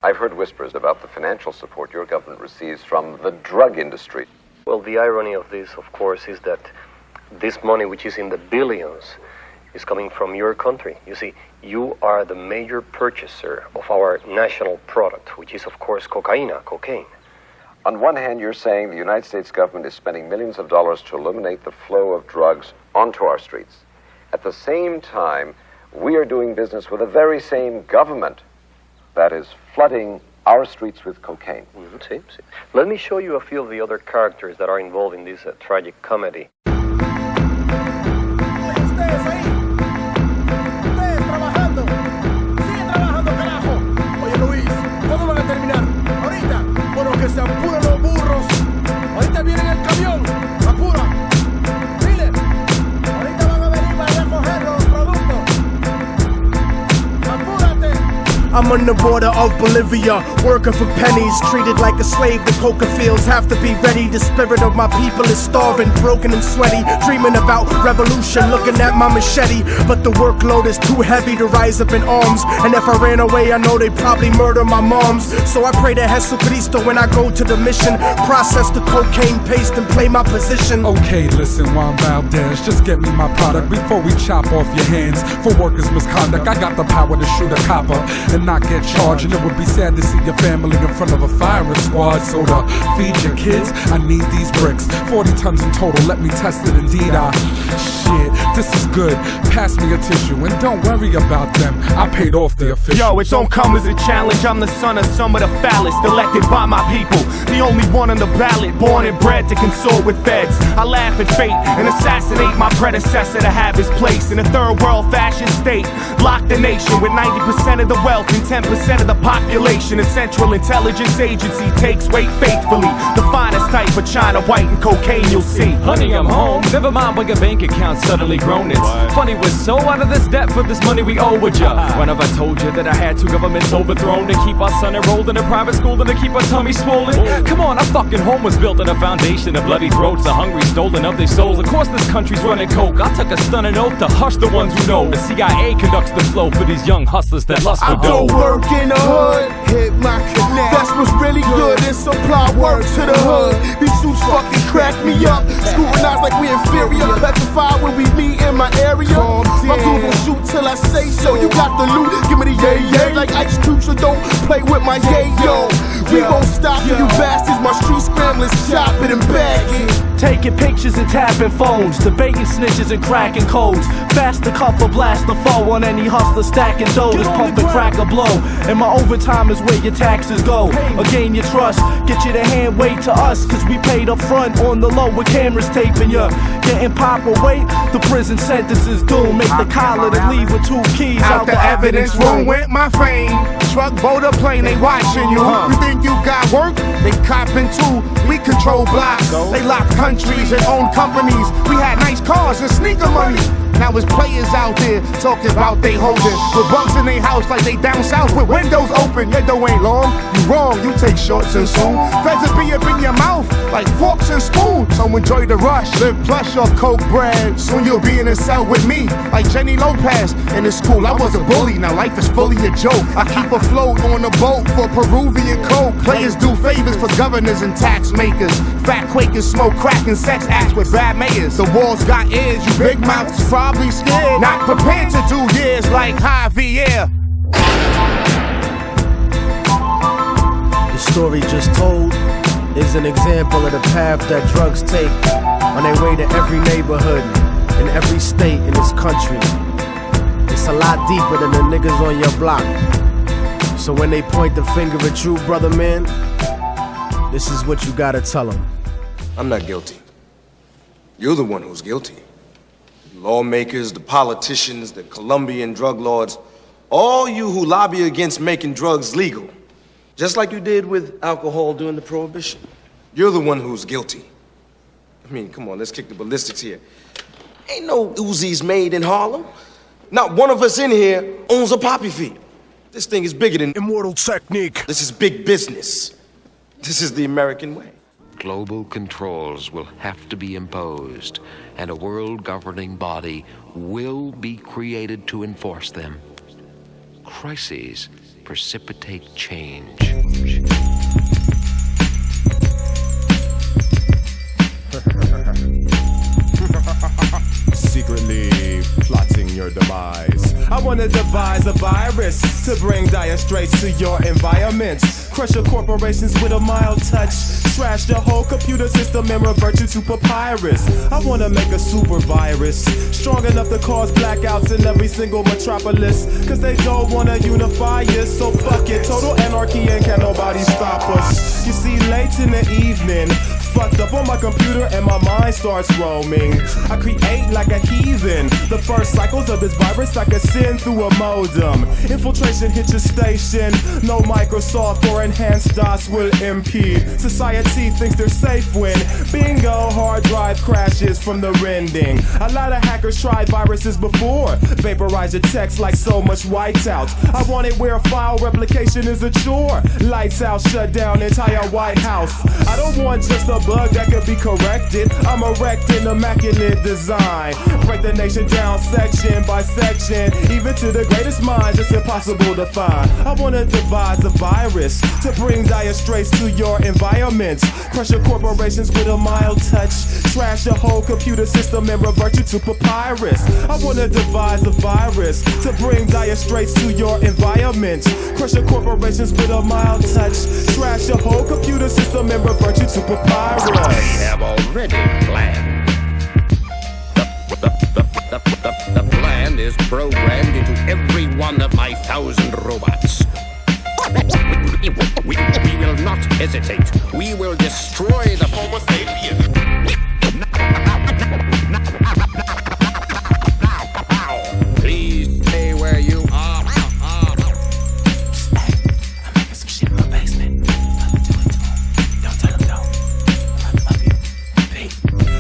I've heard whispers about the financial support your government receives from the drug industry. Well, the irony of this, of course, is that this money, which is in the billions, is coming from your country. You see, you are the major purchaser of our national product, which is, of course, cocaine. On one hand, you're saying the United States government is spending millions of dollars to eliminate the flow of drugs onto our streets. At the same time, we are doing business with the very same government that is flooding our streets with cocaine. Sí. Let me show you a few of the other characters that are involved in this tragic comedy. Se apuran los burros. Ahorita vienen el camión. Apura. Dile. Ahorita van a venir para recoger los productos. Apúrate. I'm on the border of Bolivia, working for pennies, treated like a slave. The coca fields have to be ready. The spirit of my people is starving, broken and sweaty, dreaming about revolution, looking at my machete. But the workload is too heavy to rise up in arms. And if I ran away, I know they'd probably murder my moms. So I pray to Jesucristo when I go to the mission, process the cocaine paste and play my position. Okay, listen, Juan Valdez, just get me my product before we chop off your hands for workers' misconduct. I got the power to shoot a copper and not get charged, and it would be sad to see your family in front of a firing squad. So to feed your kids, I need these bricks, 40 tons in total, let me test it. Indeed, shit, this is good, pass me a tissue, and don't worry about them, I paid off the official. Yo, it don't come as a challenge, I'm the son of some of the foulest, elected by my people, the only one on the ballot, born and bred to consort with feds. I laugh at fate and assassinate my predecessor to have his place in a third world fascist state. Lock the nation with 90% of the wealth and 10% of the population. A Central Intelligence Agency takes weight faithfully. The finest type of China white and cocaine you'll see. Honey, I'm home. Never mind when your bank account suddenly grown. It's funny, we're so out of this debt for this money we owe with ya. When have I told you that I had two governments overthrown to keep our son enrolled in a private school and to keep our tummy swollen? Come on, our fucking home was built on a foundation of bloody throats, the hungry stolen of their souls. Of course this country's running coke. I took a stunning oath to hush the ones who know. The CIA conducts the flow for these young hustlers that lust for dough. I go work in the hood, hit my connect. That's what's really good, and supply work to the hood. These suits fucking crack me up, scrutinize like we inferior, petrified when we meet in my area. My groove will shoot till I say so. You got the loot, give me the yay like Ice Cube, so don't play with my yayo. We won't stop for you bastards, my street scramblers chop it and bag it. Taking pictures and tapping phones, debating snitches and cracking codes. Fast to cuff or blast the foe on any hustler stacking doughs. Pumping crack or blow, and my overtime is where your taxes go. Or gain your trust, get you to hand wait to us, cause we paid up front on the low with cameras taping ya. Getting pop or wait, the prison sentence is doomed. Make the collar to leave with 2 keys out the evidence room. Went my fame, truck, boat, or plane, they watching you. You think you got work? They copping too. We control blocks, they lock countries and own companies. We had nice cars and sneaker money. Now it's players out there talking about they holding with bugs in their house like they down south with windows open. Your dough ain't long, you wrong, you take shorts and soon. Feds will be up in your mouth like forks and spoons. So enjoy the rush, live plush off coke bread. Soon you'll be in a cell with me like Jenny Lopez. In the school I was a bully, now life is fully a joke. I keep afloat on a boat for Peruvian coke. Players do favors for governors and tax makers. Fat Quakers smoke crack and sex acts with bad mayors. The walls got ears, you big mouths probably scared, not prepared to do years like Javier. The story just told is an example of the path that drugs take on their way to every neighborhood in every state in this country. It's a lot deeper than the niggas on your block. So when they point the finger at you, brother man, this is what you gotta tell them. I'm not guilty. You're the one who's guilty. Lawmakers, the politicians, the Colombian drug lords, all you who lobby against making drugs legal, just like you did with alcohol during the Prohibition. You're the one who's guilty. I mean, come on, let's kick the ballistics here. Ain't no Uzis made in Harlem. Not one of us in here owns a poppy field. This thing is bigger than Immortal technique. This is big business. This is the American way. Global controls will have to be imposed, and a world governing body will be created to enforce them. Crises precipitate change. Secretly plotting your demise. I wanna devise a virus to bring dire straits to your environment. Crush your corporations with a mild touch. Trash your whole computer system and revert you to papyrus. I wanna make a super virus strong enough to cause blackouts in every single metropolis. Cause they don't wanna unify us, so fuck it. Total anarchy and can nobody stop us. You see, late in the evening, fucked up on my computer and my mind starts roaming. I create like a heathen. The first cycles of this virus I can send through a modem. Infiltration hit your station. No Microsoft or enhanced DOS will impede. Society thinks they're safe when bingo, hard drive crashes from the rending. A lot of hackers tried viruses before. Vaporize your text like so much whiteout. I want it where file replication is a chore. Lights out, shut down entire White House. I don't want just a bug that could be corrected. I'm erecting immaculate design. Break the nation down section by section. Even to the greatest minds, it's impossible to find. I wanna devise a virus to bring dire straits to your environment. Crush your corporations with a mild touch. Trash your whole computer system and revert you to papyrus. I wanna devise a virus to bring dire straits to your environment. Crush your corporations with a mild touch. Trash your whole computer system and revert you to papyrus. I have already planned. The plan is programmed into every one of my 1,000 robots. We will not hesitate. We will destroy the Homo sapien. Now, please stay where you are. I'm making some shit in my basement. I'ma do it to him. Don't tell him no. I love you.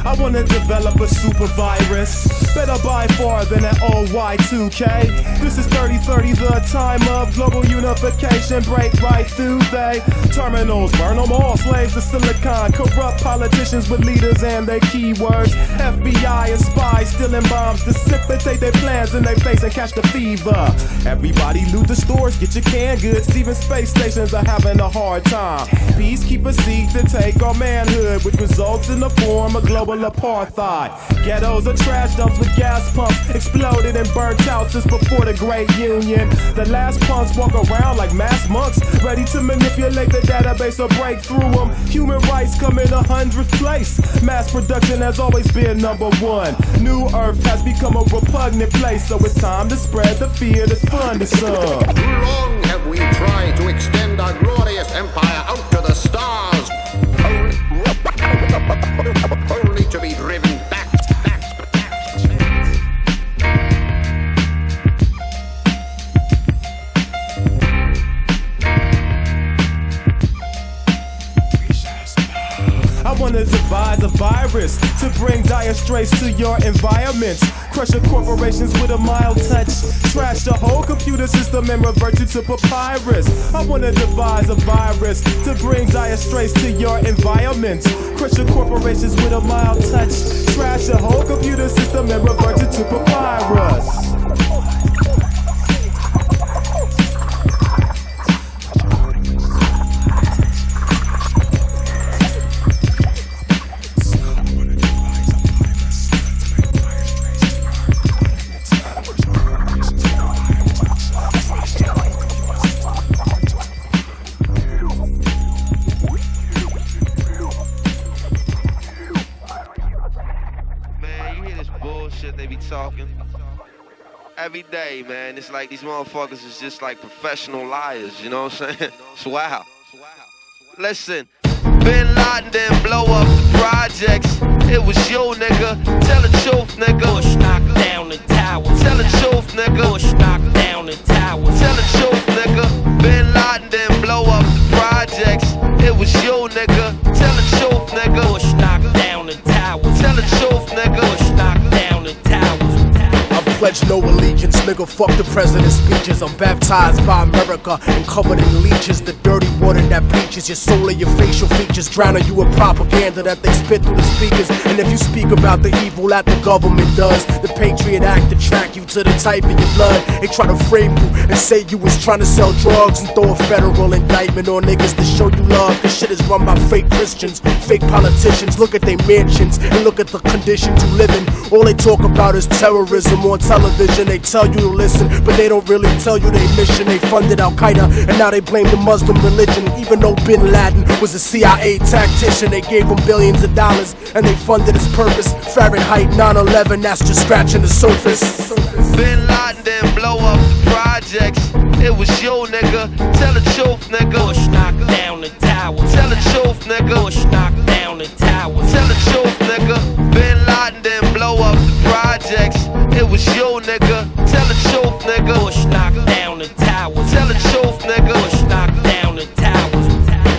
I wanna develop a super virus. Better by far than that old Y2K. This is 3030, the time of global unification. Break right through they terminals, burn them all. Slaves to silicon, corrupt politicians with leaders and their keywords. FBI and spies stealing bombs, dissipate their plans in their face and catch the fever. Everybody loot the stores, get your canned goods. Even space stations are having a hard time. Peacekeepers seek to take our manhood, which results in the form of global apartheid. Ghettos are trash dumps with gas pumps, exploded and burnt out since before the Great Union. The last punks walk around like mass monks, ready to manipulate the database or break through them. Human rights come in 100th place. Mass production has always been number one. New Earth has become a repugnant place, so it's time to spread the fear that's fun to some. Too long have we tried to extend our glorious empire out to the stars, only to be driven back. I wanna devise a virus to bring dire straits to your environment. Crush your corporations with a mild touch. Trash the whole computer system and revert you to papyrus. I wanna devise a virus to bring dire straits to your environment. Crush your corporations with a mild touch. Trash the whole computer system and revert you to papyrus. Every day, man, it's like these motherfuckers is just like professional liars, you know what I'm saying? It's wild. Listen, Bin Laden didn't blow up the projects. It was you, nigga. Tell the truth, nigga. Bush knocked down the tower. Tell the truth, nigga. Bush knocked down the tower. Tell the truth, nigga. Bin Laden didn't blow up the projects. It was you, nigga. Tell the truth, nigga. Bush knocked down the tower. Tell the truth, nigga. Bush knocked down the tower. Pledge no allegiance, nigga, fuck the president's speeches. I'm baptized by America and covered in leeches. The dirty water that bleaches features. Your soul and your facial features drowning you in propaganda that they spit through the speakers. And if you speak about the evil that the government does, the Patriot Act attract you to the type of your blood. They try to frame you and say you was trying to sell drugs and throw a federal indictment on niggas to show you love. This shit is run by fake Christians, fake politicians. Look at their mansions and look at the conditions you live in. All they talk about is terrorism on television. They tell you to listen, but they don't really tell you their mission. They funded Al-Qaeda and now they blame the Muslim religion. Even though Bin Laden was a CIA tactician, they gave him billions of dollars and they funded his purpose. Fahrenheit 9/11, that's just scratching the surface. Bin Laden didn't blow up the projects. It was you, nigga. Tell the truth, nigga. Bush knocked down the tower. Tell the truth, nigga. Bush knocked down the tower. Tell the truth, nigga. Bin Laden didn't blow up the projects. It was you, nigga. Tell the truth, nigga. Bush knocked down the tower. Tell the truth, nigga. Bush knocked down the towers.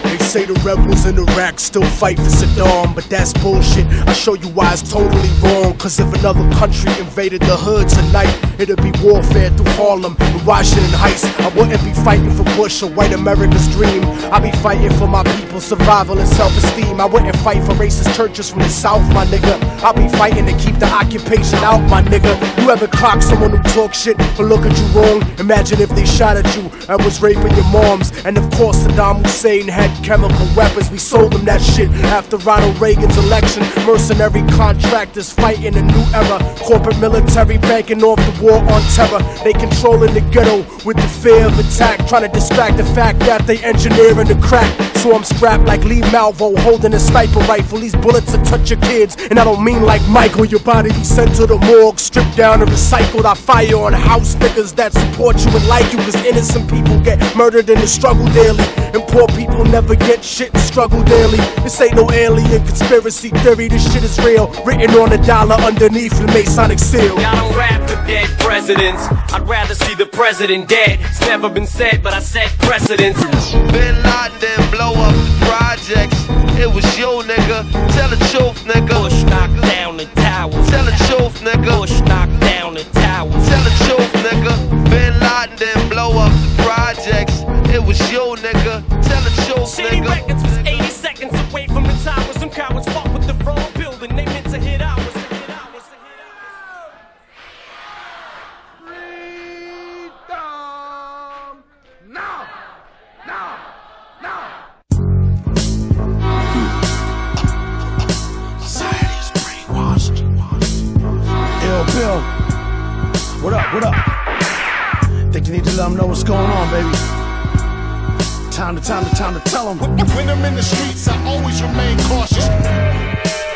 They say the rebels in Iraq still fight for Saddam, but that's bullshit. I'll show you why it's totally wrong. Cause if another country invaded the hood tonight, it'd be warfare through Harlem and Washington Heights. I wouldn't be fighting for Bush or white America's dream. I'd be fighting for my people's survival and self-esteem. I wouldn't fight for racist churches from the South, my nigga. I'll be fighting to keep the occupation out, my nigga. You ever clock someone who talk shit or look at you wrong? Imagine if they shot at you and was raping your moms. And of course Saddam Hussein had chemical weapons. We sold them that shit after Ronald Reagan's election. Mercenary contractors fighting a new era. Corporate military banking off the war on terror. They controlling the ghetto with the fear of attack, trying to distract the fact that they engineering the crack. So I'm strapped like Lee Malvo, holding a sniper rifle. These bullets will touch your kids, and I don't mean like Michael. Your body be sent to the morgue, stripped down and recycled. I fire on house niggas that support you and like you, cause innocent people get murdered in the struggle daily, and poor people never get shit and struggle daily. This ain't no alien conspiracy theory, this shit is real, written on a dollar underneath the Masonic seal. I don't rap for dead presidents, I'd rather see the president dead. It's never been said, but I set precedents. Bin Laden didn't blow up the projects. It was you, nigga. Tell the truth, nigga. Bush knocked down the tower. Tell the truth, nigga. Bush knocked down the tower. Tell the truth, nigga. Bin Laden didn't blow up the projects. It was you, nigga. Tell the truth, City nigga. Records was 80 seconds away from the tower. Some cowards fought with the wrong building. They meant to hit ours. Society's brainwashed. Yo, Bill. What up, what up? Think you need to let them know what's going on, baby. Time to tell them. When I'm in the streets, I always remain cautious.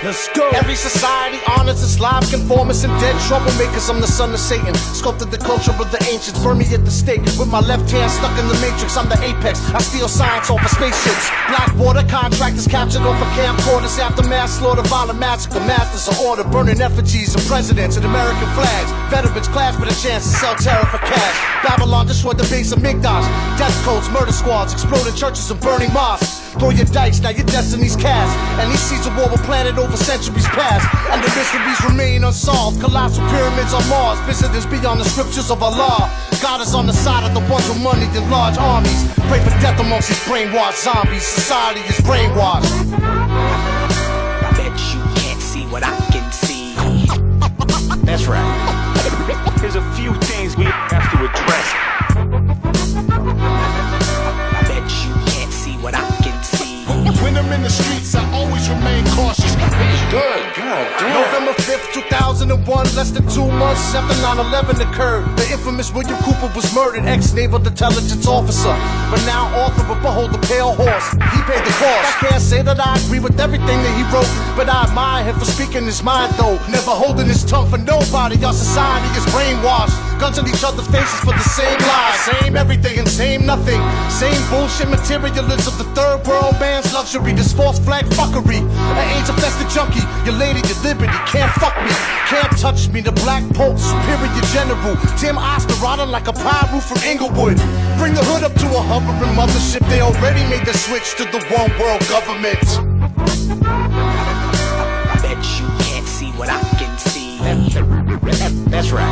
Let's go. Every society honors its live conformists and dead troublemakers. I'm the son of Satan, sculpted the culture of the ancients. Burn me at the stake with my left hand stuck in the matrix. I'm the apex. I steal science off of spaceships. Blackwater contractors captured off of camcorders. Aftermath slaughter, violent massacre. Masters of order, burning effigies of presidents and American flags. Veterans clash with a chance to sell terror for cash. Babylon destroyed the base of Migdosh. Death codes, murder squads, exploding churches and burning mosques. Throw your dice, now your destiny's cast. And these seeds of war were planted over centuries past, and the mysteries remain unsolved. Colossal pyramids on Mars, visitors beyond the scriptures of Allah. God is on the side of the ones with money and large armies. Pray for death amongst these brainwashed zombies. Society is brainwashed. I bet you can't see what I can see. That's right. There's a few things we have to address. I bet you can't see what I can see. When I'm in the streets, I always remain cautious. Good. God damn. November 5th, 2001, less than 2 months after 9/11 occurred. The infamous William Cooper was murdered, ex-naval intelligence officer. But now author of Behold the Pale Horse. He paid the cost. I can't say that I agree with everything that he wrote, but I admire him for speaking his mind though. Never holding his tongue for nobody. Our society is brainwashed. Guns in each other's faces for the same lies. Same everything and same nothing. Same bullshit materialism. The third world man's luxury. This false flag fuckery. An age-infested junkie. Your lady, your liberty. Can't fuck me. Can't touch me. The Black Pope, superior general. Tim Oscar riding like a pyro from Inglewood. Bring the hood up to a hovering mothership. They already made the switch to the one world government. I bet you can't see what I can see. That's right.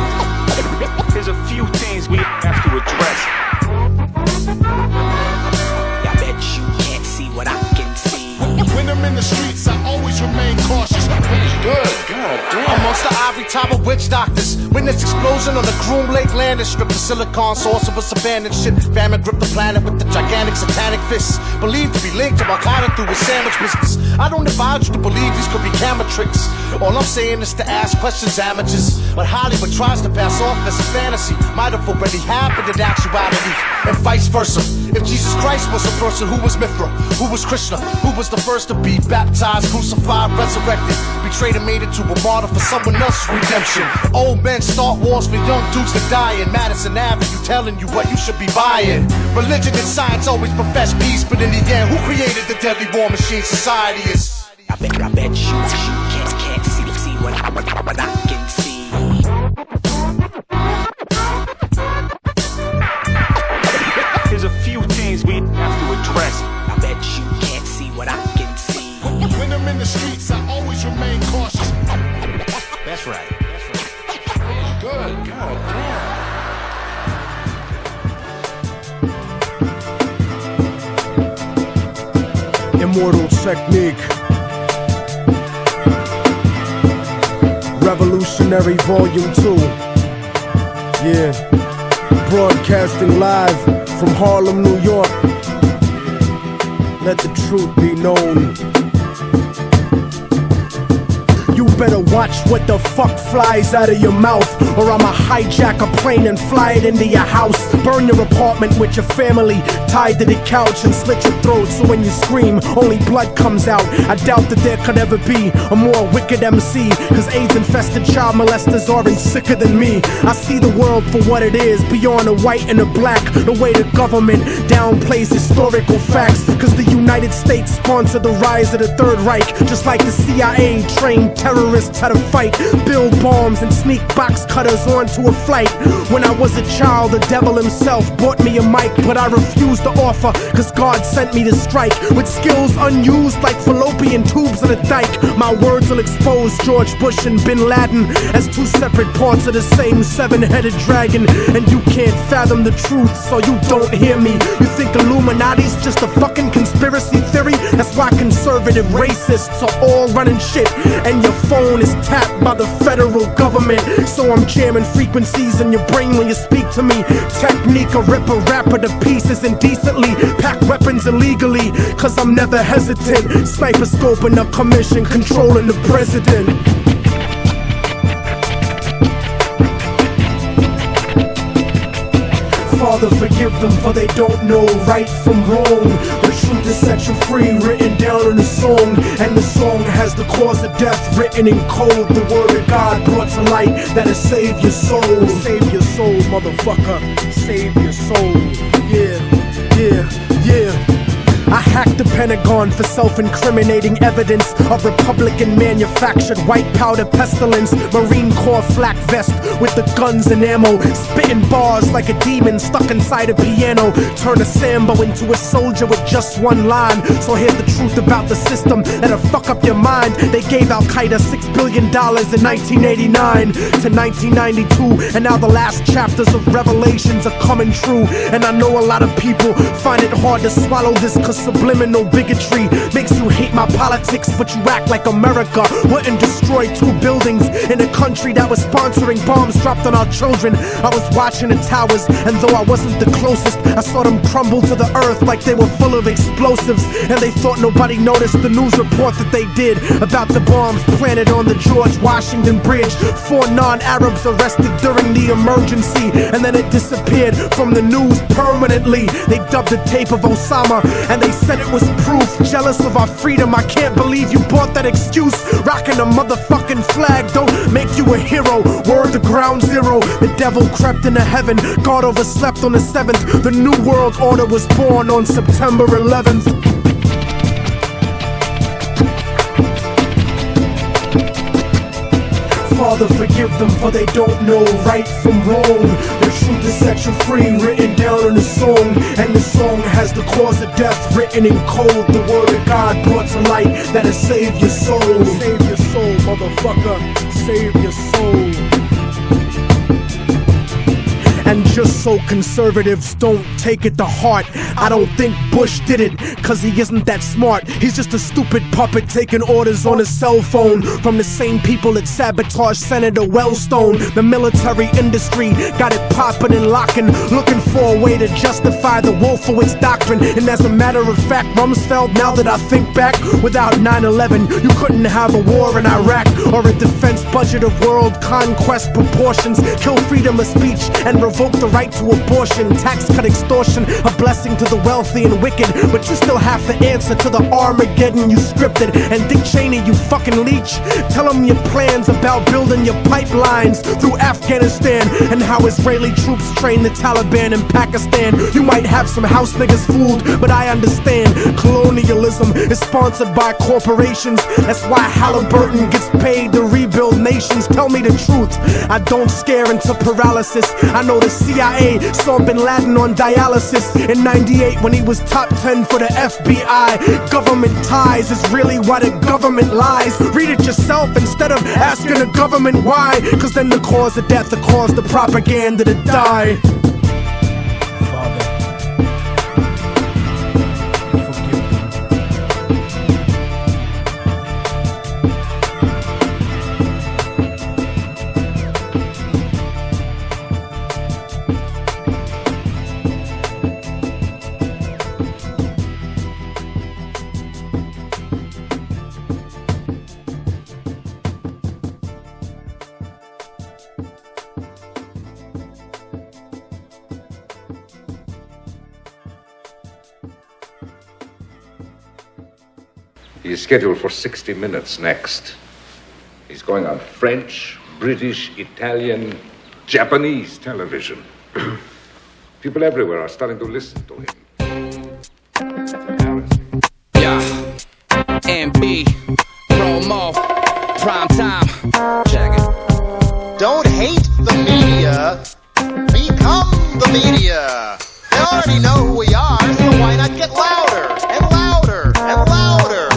There's a few things we have to address. I bet you can't see in the streets, I always remain cautious. Good, God damn. Amongst the ivory tower witch doctors, witness explosion on the Groom Lake landing strip. The silicon source of us abandoned ship. Famine gripped the planet with the gigantic satanic fists, believed to be linked to Al-Qaeda through his sandwich business. I don't advise you to believe these could be camera tricks. All I'm saying is to ask questions, amateurs. What Hollywood tries to pass off as a fantasy might have already happened in actuality, and vice versa. If Jesus Christ was a person, who was Mithra? Who was Krishna? Who was the first to be baptized, crucified, resurrected, betrayed and made into a martyr for someone else's redemption? Old men start wars for young dudes to die in Madison Avenue, telling you what you should be buying. Religion and science always profess peace, but in the end, who created the deadly war machine society is? I bet you can't see what I can see. There's a few things we have to address. I bet you can't see what I can see. When I'm in the streets, I always remain cautious. That's right. Good, God damn. Immortal technique. Revolutionary Volume 2. Yeah. Broadcasting live from Harlem, New York. Let the truth be known. You better watch what the fuck flies out of your mouth, or I'ma hijack a plane and fly it into your house. Burn your apartment with your family tied to the couch and slit your throat so when you scream, only blood comes out. I doubt that there could ever be a more wicked MC, cause AIDS-infested child molesters aren't sicker than me. I see the world for what it is, beyond the white and the black. The way the government downplays historical facts, cause the United States sponsored the rise of the Third Reich, just like the CIA trained terrorists how to fight, build bombs and sneak box cutters onto a flight. When I was a child, the devil himself bought me a mic, but I refused to offer, cause God sent me to strike with skills unused like fallopian tubes in a dike. My words will expose George Bush and Bin Laden as two separate parts of the same seven-headed dragon, and you can't fathom the truth, so you don't hear me. You think Illuminati's just a fucking conspiracy theory? That's why conservative racists are all running shit, and your phone is tapped by the federal government. So I'm jamming frequencies in your brain when you speak to me. Technique, a rip a rapper to pieces indecently, pack weapons illegally, cause I'm never hesitant. Sniper scoping a commission, controlling the president. Father, forgive them, for they don't know right from wrong. The truth is set you free, written down in a song, and the song has the cause of death written in code. The word of God brought to light that'll save your soul. Save your soul, motherfucker. Save your soul. Yeah, yeah, yeah. I hacked the Pentagon for self-incriminating evidence of Republican-manufactured white powder pestilence. Marine Corps flak vest with the guns and ammo, spitting bars like a demon stuck inside a piano. Turn a Sambo into a soldier with just one line. So here's the truth about the system that'll fuck up your mind. They gave Al-Qaeda $6 billion in 1989 to 1992, and now the last chapters of Revelations are coming true. And I know a lot of people find it hard to swallow this, cause subliminal bigotry makes you hate my politics, but you act like America wouldn't destroy 2 buildings in a country that was sponsoring bombs dropped on our children. I was watching the towers, and though I wasn't the closest, I saw them crumble to the earth like they were full of explosives, and they thought nobody noticed the news report that they did about the bombs planted on the George Washington Bridge. 4 non-Arabs arrested during the emergency, and then it disappeared from the news permanently. They dubbed the tape of Osama, and they said it was proof. Jealous of our freedom, I can't believe you bought that excuse. Rocking a motherfucking flag don't make you a hero. Word to ground zero, the devil crept into heaven. God overslept on the 7th. The new world order was born on September 11th. Father, forgive them, for they don't know right from wrong. The truth is set you free, written down in a song, and the song has the cause of death written in code. The word of God brought to light that'll save your soul. Save your soul, motherfucker. Save your soul. And just so conservatives don't take it to heart, I don't think Bush did it, cause he isn't that smart. He's just a stupid puppet taking orders on his cell phone from the same people that sabotaged Senator Wellstone. The military industry got it popping and locking, looking for a way to justify the Wolfowitz doctrine. And as a matter of fact, Rumsfeld, now that I think back, without 9/11, you couldn't have a war in Iraq or a defense budget of world conquest proportions. Kill freedom of speech and revoke the right to abortion. Tax cut extortion, a blessing to the wealthy and wicked, but you still have the answer to the Armageddon you scripted. And Dick Cheney, you fucking leech, tell him your plans about building your pipelines through Afghanistan and how Israeli troops train the Taliban in Pakistan. You might have some house niggas fooled, but I understand colonialism is sponsored by corporations. That's why Halliburton gets paid to rebuild nations. Tell me the truth, I don't scare into paralysis. I know the CIA saw Bin Laden on dialysis in '98 when he was top 10 for the FBI. Government ties is really why the government lies. Read it yourself instead of asking the government why, cause then the cause of death, the cause the propaganda to die. He is scheduled for 60 Minutes next. He's going on French, British, Italian, Japanese television. People everywhere are starting to listen to him. Yeah, MB, Promoe, prime time. Check it. Don't hate the media, become the media. They already know who we are, so why not get louder and louder and louder?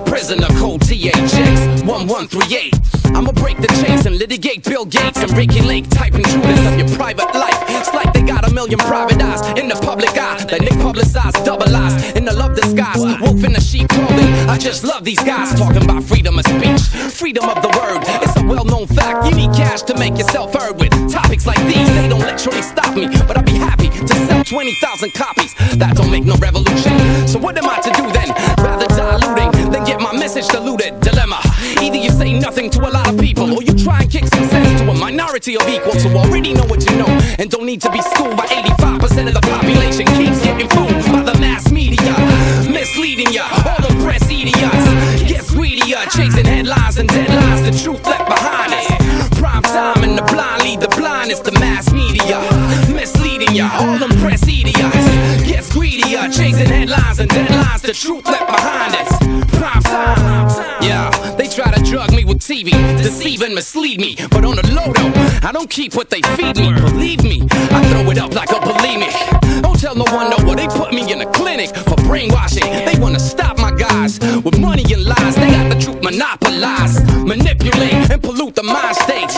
Prisoner code THX 1138. I'ma break the chains and litigate Bill Gates and Ricky Lake type intruders of your private life. It's like they got a million private eyes in the public eye. They nick publicized double lies in the love disguise. Wolf in the sheep clothing. I just love these guys talking about freedom of speech, freedom of the word. It's a well-known fact. You need cash to make yourself heard with topics like these. They don't literally stop me, but I'd be happy to sell 20,000 copies. That don't make no revolution. So what am I to do then? Rather diluting than get my message diluted. Dilemma. Either you say nothing to a lot of people, or you try and kick some sense to a minority of equals who already know what you know and don't need to be schooled by 85% of the population. Keeps getting fooled by the mass media, misleading ya. All the press idiots gets greedier, chasing headlines and deadlines. The truth left behind is prime time and the blind lead the blind. It's the mass media misleading ya. All them press idiots gets greedier, chasing headlines and deadlines. The truth left behind is prime time. Yeah, they try to drug me with TV, deceive and mislead me, but on the low though, I don't keep what they feed me. Believe me, I throw it up like a bulimic. Don't tell no one no, they put me in a clinic for brainwashing. They wanna stop my guys with money and lies. They got the truth monopolized, manipulate and pollute the mind state.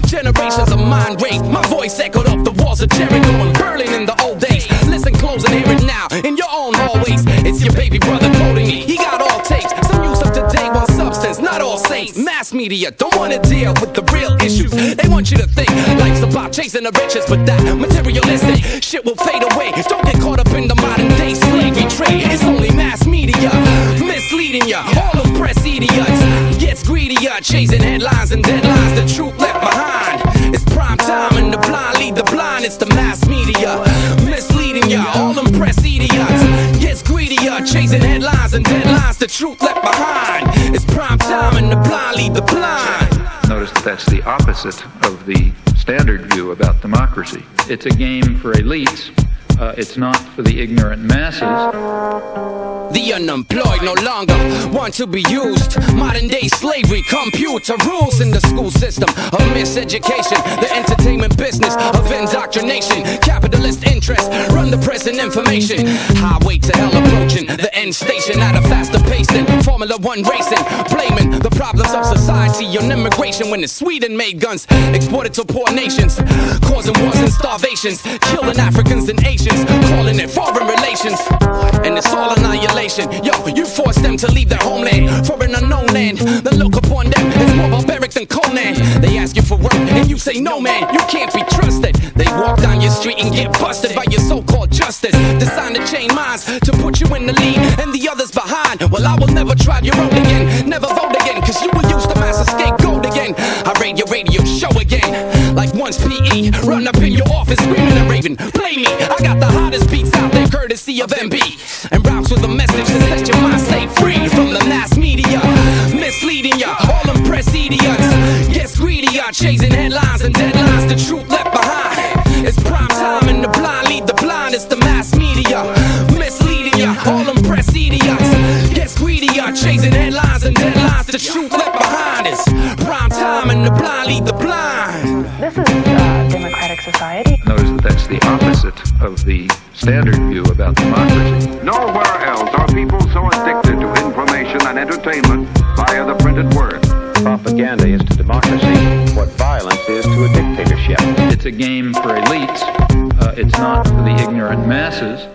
Generations of mind rape, my voice echoed off the walls of Jericho and Berlin in the old days. Listen close and hear it now in your own hallways. It's your baby brother quoting me. He got all tapes, some use of today, one substance, not all saints. Mass media don't wanna deal with the real issues. They want you to think life's about chasing the riches, but that materialistic shit will fade away. Don't get caught up in the modern day slavery trade. It's only mass media misleading ya. All the press idiots gets greedier, chasing headlines and deadlines. The truth left behind. It's prime time and the blind lead the blind. It's the mass media misleading ya. All them press idiots gets greedier, chasing headlines and deadlines. The truth left behind. It's prime time and the blind lead the blind. Notice that that's the opposite of the standard view about democracy. It's a game for elites. It's not for the ignorant masses. The unemployed no longer want to be used. Modern day slavery, computer rules in the school system of miseducation. The entertainment business of indoctrination. Capitalist interests run the press and information. Highway to hell approaching. the end station at a faster pace than Formula One racing. Blaming the problems of society on immigration when it's Sweden made guns exported to poor nations, causing wars and starvations, killing Africans and Asians, calling it foreign relations. And it's all annihilation. Yo, you force them to leave their homeland for an unknown land. Then look upon them as more barbaric than Conan. They ask you for work and you say no man, you can't be trusted. They walk down your street and get busted by your so-called justice. Design to chain minds to put you in the lead and the others behind. Well, I will never try your road again, never vote again, cause you will use the mass scapegoat again. I raid your radio show again, like once PE. Run up in your office screaming and raving, play me. I got the hottest beats out there, courtesy of MB. And raps with a message to set your mind stay free from the mass media, misleading ya, all them press idiots. Gets greedy, are chasing headlines and deadlines, the truth left behind. It's prime time and the blind lead the blind. It's the mass media, misleading ya, all them press idiots. Gets greedy, are chasing headlines and deadlines, the truth left behind. It's prime time and the blind lead the blind. This is a democratic society. Notice that that's the opposite of the standard view about democracy. Nowhere else are people so addicted to information and entertainment via the printed word. Propaganda is to democracy what violence is to a dictatorship. It's a game for elites. It's not for the ignorant masses.